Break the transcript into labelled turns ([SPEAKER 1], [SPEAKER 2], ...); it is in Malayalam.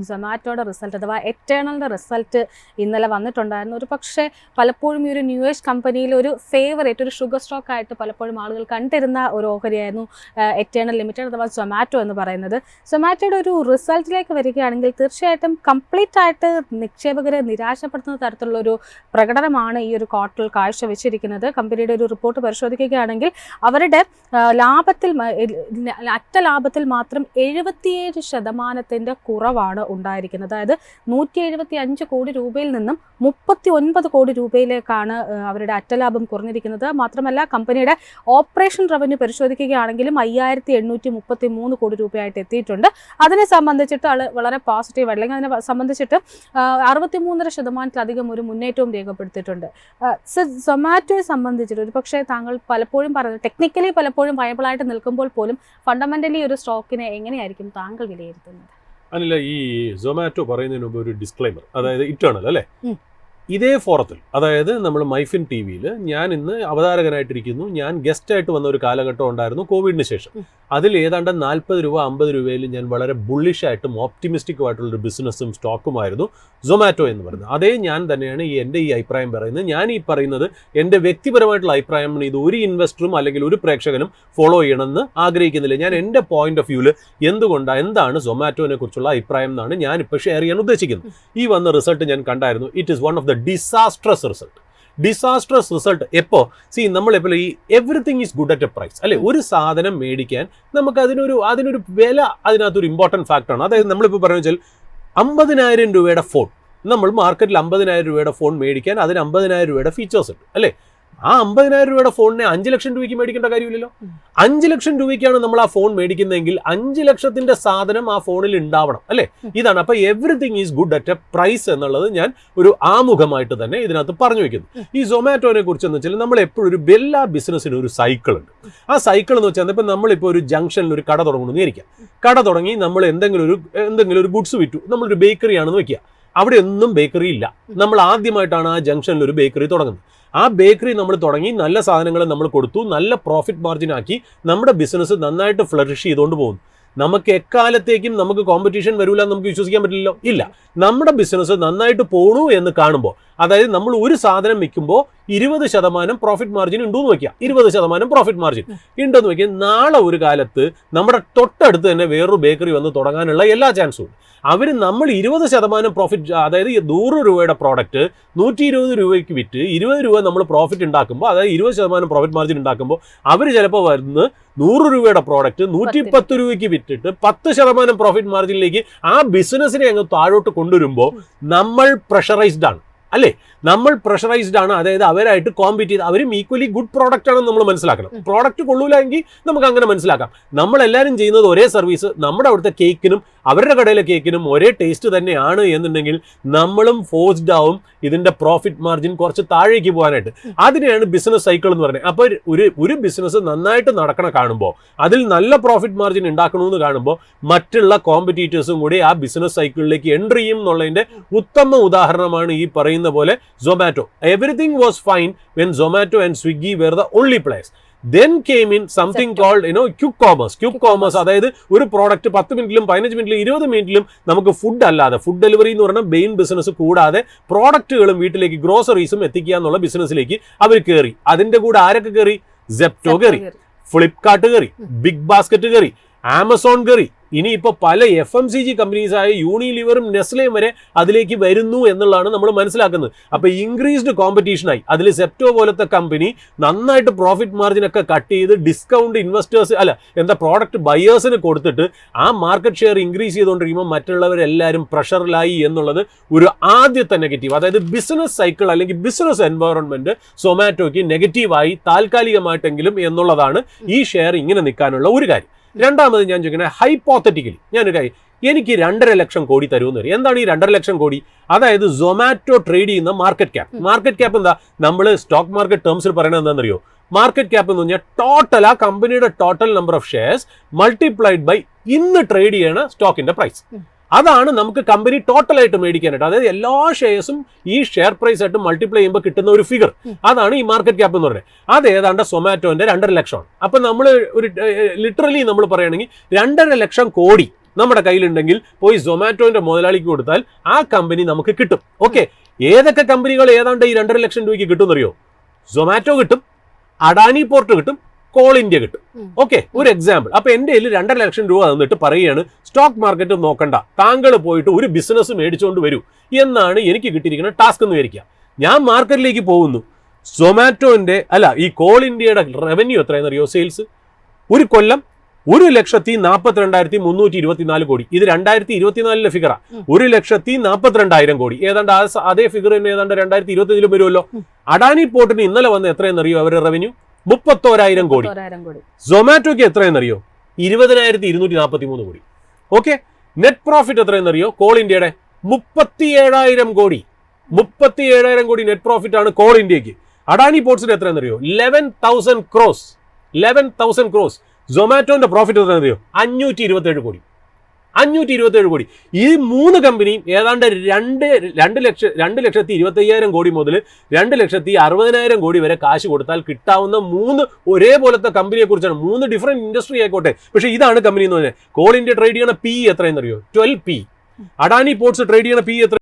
[SPEAKER 1] സൊമാറ്റോയുടെ റിസൾട്ട് അഥവാ എറ്റേണലിൻ്റെ റിസൾട്ട് ഇന്നലെ വന്നിട്ടുണ്ടായിരുന്നു. ഒരു പക്ഷേ പലപ്പോഴും ഈ ഒരു ന്യൂ ഏജ് കമ്പനിയിൽ ഒരു ഫേവറേറ്റ് ഒരു ഷുഗർ സ്റ്റോക്ക് ആയിട്ട് പലപ്പോഴും ആളുകൾ കണ്ടിരുന്ന ഒരു ഓഹരിയായിരുന്നു എറ്റേണൽ ലിമിറ്റഡ് അഥവാ സൊമാറ്റോ എന്ന് പറയുന്നത്. സൊമാറ്റോയുടെ ഒരു റിസൾട്ടിലേക്ക് വരികയാണെങ്കിൽ തീർച്ചയായിട്ടും കംപ്ലീറ്റ് ആയിട്ട് നിക്ഷേപകരെ നിരാശപ്പെടുത്തുന്ന തരത്തിലുള്ള ഒരു പ്രകടനമാണ് ഈ ഒരു ക്വാർട്ടറിൽ കാഴ്ചവെച്ചിരിക്കുന്നത്. കമ്പനിയുടെ ഒരു റിപ്പോർട്ട് പരിശോധിക്കുകയാണെങ്കിൽ അവരുടെ ലാഭത്തിൽ അറ്റ ലാഭത്തിൽ മാത്രം 77% കുറവാണ് ഉണ്ടായിരിക്കുന്നത്. അതായത് 175 കോടി രൂപയിൽ നിന്നും 39 കോടി രൂപയിലേക്കാണ് അവരുടെ അറ്റലാഭം കുറഞ്ഞിരിക്കുന്നത്. മാത്രമല്ല കമ്പനിയുടെ ഓപ്പറേഷൻ റവന്യൂ പരിശോധിക്കുകയാണെങ്കിലും 5833 കോടി രൂപയായിട്ട് എത്തിയിട്ടുണ്ട്. അതിനെ സംബന്ധിച്ചിട്ട് വളരെ പോസിറ്റീവ് അല്ലെങ്കിൽ അതിനെ സംബന്ധിച്ചിട്ട് 63.5% ഒരു മുന്നേറ്റവും രേഖപ്പെടുത്തിയിട്ടുണ്ട്. സൊമാറ്റോയെ സംബന്ധിച്ചിട്ട് ഒരു പക്ഷേ താങ്കൾ പലപ്പോഴും പറഞ്ഞത് ടെക്നിക്കലി പലപ്പോഴും വയബിളായിട്ട് നിൽക്കുമ്പോൾ പോലും ഫണ്ടമെന്റലി ഒരു സ്റ്റോക്കിനെ എങ്ങനെയായിരിക്കും താങ്കൾ വിലയിരുത്തുന്നത്?
[SPEAKER 2] അല്ല, ഈ സൊമാറ്റോ പറയുന്നതിന് മുമ്പ് ഒരു ഡിസ്ക്ലൈമർ, അതായത് ഇറ്റേണൽ അല്ലേ, ഇതേ ഫോറത്തിൽ, അതായത് നമ്മൾ മൈഫിൻ ടി വിയിൽ ഞാൻ ഇന്ന് അവതാരകനായിട്ടിരിക്കുന്നു. ഞാൻ ഗസ്റ്റായിട്ട് വന്ന ഒരു കാലഘട്ടം ഉണ്ടായിരുന്നു കോവിഡിന് ശേഷം. അതിൽ ഏതാണ്ട് 40 രൂപ 50 രൂപയിൽ ഞാൻ വളരെ ബുള്ളിഷായിട്ടും ഓപ്റ്റിമിസ്റ്റിക്കുമായിട്ടുള്ളൊരു ബിസിനസ്സും സ്റ്റോക്കുമായിരുന്നു സൊമാറ്റോ എന്ന് പറയുന്നത്. അതേ ഞാൻ തന്നെയാണ് എൻ്റെ ഈ അഭിപ്രായം പറയുന്നത്. ഞാൻ ഈ പറയുന്നത് എൻ്റെ വ്യക്തിപരമായിട്ടുള്ള അഭിപ്രായമാണ്. ഇത് ഒരു ഇൻവെസ്റ്ററും അല്ലെങ്കിൽ ഒരു പ്രേക്ഷകനും ഫോളോ ചെയ്യണമെന്ന് ആഗ്രഹിക്കുന്നില്ല. ഞാൻ എൻ്റെ പോയിന്റ് ഓഫ് വ്യൂവിൽ എന്താണ് സൊമാറ്റോനെ കുറിച്ചുള്ള അഭിപ്രായം എന്നാണ് ഞാനിപ്പോൾ ഷെയർ ചെയ്യാൻ ഉദ്ദേശിക്കുന്നത്. ഈ വന്ന റിസൾട്ട് ഞാൻ കണ്ടായിരുന്നു. It is one of the disastrous result. എപ്പോൾ നമ്മളെപ്പോൾ ഈ everything is good at a price അല്ലെ, ഒരു സാധനം മേടിക്കാൻ നമുക്ക് അതിനൊരു വില അതിനകത്തൊരു ഇമ്പോർട്ടൻറ്റ് ഫാക്ടറാണ്. അതായത് നമ്മളിപ്പോൾ പറഞ്ഞു വെച്ചാൽ 50,000 രൂപയുടെ ഫോൺ, നമ്മൾ മാർക്കറ്റിൽ 50,000 രൂപയുടെ ഫോൺ മേടിക്കാൻ അതിന് 50,000 രൂപയുടെ ഫീച്ചേഴ്സ് ഉണ്ട് അല്ലേ. ആ 50,000 രൂപയുടെ ഫോണിനെ 5 ലക്ഷം രൂപയ്ക്ക് മേടിക്കേണ്ട കാര്യമില്ലല്ലോ. 5 ലക്ഷം രൂപയ്ക്കാണ് നമ്മൾ ആ ഫോൺ മേടിക്കുന്നതെങ്കിൽ 5 ലക്ഷത്തിന്റെ സാധനം ആ ഫോണിൽ ഉണ്ടാവണം അല്ലേ. ഇതാണ് അപ്പോൾ everything is good at a price എന്നുള്ളത് ഞാൻ ഒരു ആമുഖമായിട്ട് തന്നെ ഇതിനകത്ത് പറഞ്ഞു വെക്കുന്നു. ഈ സൊമാറ്റോനെ കുറിച്ചെന്ന് വെച്ചാൽ നമ്മൾ എപ്പോഴും എല്ലാ ബിസിനസ്സിനും ഒരു സൈക്കിൾ ഉണ്ട്. ആ സൈക്കിൾ എന്ന് വെച്ചാൽ ഇപ്പം നമ്മളിപ്പോൾ ഒരു ജംഗ്ഷനിൽ ഒരു കട തുടങ്ങണമെന്ന് വിചാരിക്കാം. കട തുടങ്ങി നമ്മൾ എന്തെങ്കിലും ഒരു ഗുഡ്സ് വിറ്റു, നമ്മളൊരു ബേക്കറി ആണെന്ന് വെക്കുക. അവിടെ ഒന്നും ബേക്കറി ഇല്ല. നമ്മൾ ആദ്യമായിട്ടാണ് ആ ജംഗ്ഷനിൽ ഒരു ബേക്കറി തുടങ്ങുന്നത്. ആ ബേക്കറി നമ്മൾ തുടങ്ങി, നല്ല സാധനങ്ങൾ നമ്മൾ കൊടുത്തു, നല്ല പ്രോഫിറ്റ് മാർജിൻ ആക്കി, നമ്മുടെ ബിസിനസ് നന്നായിട്ട് ഫ്ലറിഷ് ചെയ്തുകൊണ്ട് പോകുന്നു. നമുക്ക് എക്കാലത്തേക്കും നമുക്ക് കോമ്പറ്റീഷൻ വരില്ല എന്ന് നമുക്ക് വിശ്വസിക്കാൻ പറ്റില്ലല്ലോ. ഇല്ല, നമ്മുടെ ബിസിനസ് നന്നായിട്ട് പോണു എന്ന് കാണുമ്പോൾ, അതായത് നമ്മൾ ഒരു സാധനം വിൽക്കുമ്പോൾ 20% പ്രോഫിറ്റ് മാർജിൻ ഉണ്ടെന്ന് വയ്ക്കുക. 20% പ്രോഫിറ്റ് മാർജിൻ ഉണ്ടെന്ന് വയ്ക്കുക. നാളെ ഒരു കാലത്ത് നമ്മുടെ തൊട്ടടുത്ത് തന്നെ വേറൊരു ബേക്കറി വന്ന് തുടങ്ങാനുള്ള എല്ലാ ചാൻസും ഉണ്ട്. നമ്മൾ 20% പ്രോഫിറ്റ്, അതായത് 100 രൂപയുടെ പ്രോഡക്റ്റ് 120 രൂപയ്ക്ക് വിറ്റ് 20 രൂപ നമ്മൾ പ്രോഫിറ്റ് ഉണ്ടാക്കുമ്പോൾ, അതായത് 20% പ്രോഫിറ്റ് മാർജിൻ ഉണ്ടാക്കുമ്പോൾ, അവർ ചിലപ്പോൾ വരുന്ന 100 രൂപയുടെ പ്രോഡക്റ്റ് 110 രൂപയ്ക്ക് വിറ്റിട്ട് 10% പ്രോഫിറ്റ് മാർജിനിലേക്ക് ആ ബിസിനസ്സിനെ അങ്ങ് താഴോട്ട് കൊണ്ടുവരുമ്പോൾ നമ്മൾ പ്രഷറൈസ്ഡ് ആണ് അല്ലേ. നമ്മൾ പ്രഷറൈസ്ഡ് ആണ്. അതായത് അവരായിട്ട് കോമ്പീറ്റ് ചെയ്ത് അവരും ഈക്വലി ഗുഡ് പ്രോഡക്റ്റ് ആണെന്ന് നമ്മൾ മനസ്സിലാക്കണം. പ്രോഡക്റ്റ് കൊള്ളൂലെങ്കിൽ നമുക്ക് അങ്ങനെ മനസ്സിലാക്കാം. നമ്മളെല്ലാവരും ചെയ്യുന്നത് ഒരേ സർവീസ്, നമ്മുടെ അവിടുത്തെ കേക്കിനും അവരുടെ കടയിലെ കേക്കിനും ഒരേ ടേസ്റ്റ് തന്നെയാണ് എന്നുണ്ടെങ്കിൽ നമ്മളും ഫോഴ്സ്ഡ് ആവും ഇതിന്റെ പ്രോഫിറ്റ് മാർജിൻ കുറച്ച് താഴേക്ക് പോകാനായിട്ട്. അതിനെയാണ് ബിസിനസ് സൈക്കിൾ എന്ന് പറയുന്നത്. അപ്പോൾ ഒരു ബിസിനസ് നന്നായിട്ട് നടക്കണ കാണുമ്പോൾ, അതിൽ നല്ല പ്രോഫിറ്റ് മാർജിൻ ഉണ്ടാക്കണമെന്ന് കാണുമ്പോൾ, മറ്റുള്ള കോമ്പറ്റീറ്റേഴ്സും കൂടി ആ ബിസിനസ് സൈക്കിളിലേക്ക് എൻട്രി ചെയ്യും എന്നുള്ളതിന്റെ ഉത്തമ ഉദാഹരണമാണ് ഈ പറയുന്ന പോലെ Zomato. Everything was fine when Zomato and Swiggy were the only players. Then came in something called quick commerce. അതായത് ഒരു പ്രോഡക്റ്റ് 10 മിനിറ്റിലും 15 മിനിറ്റിലും 20 മിനിറ്റിലും നമുക്ക് ഫുഡ് അല്ലാതെ, ഫുഡ് ഡെലിവറി എന്ന് പറഞ്ഞാൽ മെയിൻ ബിസിനസ് കൂടാതെ പ്രോഡക്റ്റുകളും വീട്ടിലേക്ക് ഗ്രോസറീസും എത്തിക്കുക എന്നുള്ള ബിസിനസ്സിലേക്ക് അവർ കയറി. അതിന്റെ കൂടെ ആരൊക്കെ കയറി? സെപ്റ്റോ കയറി, ഫ്ലിപ്കാർട്ട് കയറി, ബിഗ് ബാസ്ക്കറ്റ് കയറി, ആമസോൺ കയറി. ഇനിയിപ്പോൾ പല FMCG കമ്പനീസായ യൂണിലിവറും നെസ്ലയും വരെ അതിലേക്ക് വരുന്നു എന്നുള്ളതാണ് നമ്മൾ മനസ്സിലാക്കുന്നത്. അപ്പോൾ ഇൻക്രീസ്ഡ് കോമ്പറ്റീഷനായി. അതിൽ സെപ്റ്റോ പോലത്തെ കമ്പനി നന്നായിട്ട് പ്രോഫിറ്റ് മാർജിനൊക്കെ കട്ട് ചെയ്ത് ഡിസ്കൗണ്ട് പ്രോഡക്റ്റ് ബയേഴ്സിന് കൊടുത്തിട്ട് ആ മാർക്കറ്റ് ഷെയർ ഇൻക്രീസ് ചെയ്തുകൊണ്ടിരിക്കുമ്പോൾ മറ്റുള്ളവരെല്ലാവരും പ്രഷറിലായി എന്നുള്ളത് ഒരു ആദ്യത്തെ നെഗറ്റീവ്. അതായത് ബിസിനസ് സൈക്കിൾ അല്ലെങ്കിൽ ബിസിനസ് എൻവയോൺമെന്റ് സൊമാറ്റോയ്ക്ക് നെഗറ്റീവായി താൽക്കാലികമായിട്ടെങ്കിലും എന്നുള്ളതാണ് ഈ ഷെയർ ഇങ്ങനെ നിൽക്കാനുള്ള ഒരു കാര്യം. രണ്ടാമത് ഞാൻ ചോദിക്കുന്നത്, ഹൈപ്പോത്തറ്റിക്കലി എനിക്ക് 2.5 ലക്ഷം കോടി തരുമെന്ന് വരും. എന്താണ് ഈ 2.5 ലക്ഷം കോടി? അതായത് സൊമാറ്റോ ട്രേഡ് ചെയ്യുന്ന മാർക്കറ്റ് ക്യാപ്പ് എന്താ? നമ്മൾ സ്റ്റോക്ക് മാർക്കറ്റ് ടേംസിൽ പറയുന്നത് എന്താണെന്നറിയോ? മാർക്കറ്റ് ക്യാപ്പ് എന്ന് പറഞ്ഞാൽ ആ കമ്പനിയുടെ total number of shares multiplied by ഇന്ന് ട്രേഡ് ചെയ്യണ സ്റ്റോക്കിന്റെ പ്രൈസ്. അതാണ് നമുക്ക് കമ്പനി ടോട്ടലായിട്ട് മേടിക്കാനായിട്ട്, അതായത് എല്ലാ ഷെയർസും ഈ ഷെയർ പ്രൈസ് ആയിട്ട് മൾട്ടിപ്ലൈ ചെയ്യുമ്പോൾ കിട്ടുന്ന ഒരു ഫിഗർ, അതാണ് ഈ മാർക്കറ്റ് ക്യാപ്പ് എന്ന് പറയുന്നത്. അത് ഏതാണ്ട് സൊമാറ്റോന്റെ 2.5 ലക്ഷമാണ്. അപ്പൊ നമ്മൾ ലിറ്ററലി നമ്മൾ പറയുകയാണെങ്കിൽ 2.5 ലക്ഷം കോടി നമ്മുടെ കയ്യിലുണ്ടെങ്കിൽ പോയി സൊമാറ്റോന്റെ മുതലാളിക്ക് കൊടുത്താൽ ആ കമ്പനി നമുക്ക് കിട്ടും. ഓക്കെ, ഏതൊക്കെ കമ്പനികൾ ഏതാണ്ട് ഈ 2.5 ലക്ഷം രൂപയ്ക്ക് കിട്ടുമെന്നറിയോ? സൊമാറ്റോ കിട്ടും, അഡാനി പോർട്ട് കിട്ടും, കോൾ ഇന്ത്യ കിട്ടും. ഓക്കെ, ഒരു എക്സാമ്പിൾ. അപ്പൊ എന്റെ കയ്യിൽ 2.5 ലക്ഷം രൂപ തന്നിട്ട് പറയുകയാണ് സ്റ്റോക്ക് മാർക്കറ്റ് നോക്കണ്ട, താങ്കൾ പോയിട്ട് ഒരു ബിസിനസ് മേടിച്ചുകൊണ്ട് വരൂ എന്നാണ് എനിക്ക് കിട്ടിയിരിക്കുന്ന ടാസ്ക് എന്ന് വിചാരിക്കുക. ഞാൻ മാർക്കറ്റിലേക്ക് പോകുന്നു. സൊമാറ്റോന്റെ ഈ കോൾ ഇന്ത്യയുടെ റവന്യൂ എത്രയെന്നറിയോ? സെയിൽസ് ഒരു കൊല്ലം 1,42,324 കോടി. ഇത് 2024 ഫിഗറാ. 1,42,000 കോടി. ഏതാണ്ട് അതേ ഫിഗർ തന്നെ ഏതാണ്ട് 2025 വരുമല്ലോ. അഡാനി പോർട്ടിന് ഇന്നലെ വന്ന എത്രയെന്നറിയോ അവരുടെ റവന്യൂ? 31,000 കോടി. സൊമാറ്റോയ്ക്ക് എത്രയെന്നറിയോ? 20,243 കോടി. ഓക്കെ, നെറ്റ് പ്രോഫിറ്റ് എത്രയെന്നറിയോ? കോൾ ഇന്ത്യയുടെ 37,000 കോടി. 37,000 കോടി നെറ്റ് പ്രോഫിറ്റ് ആണ് കോൾ ഇന്ത്യക്ക്. അഡാനി പോർട്സിന് എത്രയെന്നറിയോ? 11,000 ക്രോസ്. 11,000 ക്രോസ്. സൊമാറ്റോന്റെ പ്രോഫിറ്റ് എത്രയെന്നറിയോ? 527 കോടി. 527 കോടി. ഈ 3 കമ്പനിയും ഏതാണ്ട് 2,25,000 കോടി മുതൽ 2,60,000 കോടി വരെ കാശ് കൊടുത്താൽ കിട്ടാവുന്ന 3 ഒരേപോലത്തെ കമ്പനിയെ കുറിച്ചാണ്. 3 ഡിഫറെന്റ് ഇൻഡസ്ട്രി ആയിക്കോട്ടെ, പക്ഷേ ഇതാണ് കമ്പനി എന്ന് പറഞ്ഞാൽ. കോൾ ഇന്ത്യ ട്രേഡ് ചെയ്യണ പി എത്രയെന്നറിയോ? 12 പി. അഡാനി പോർട്സ് ട്രേഡ് ചെയ്യണ പി എത്ര?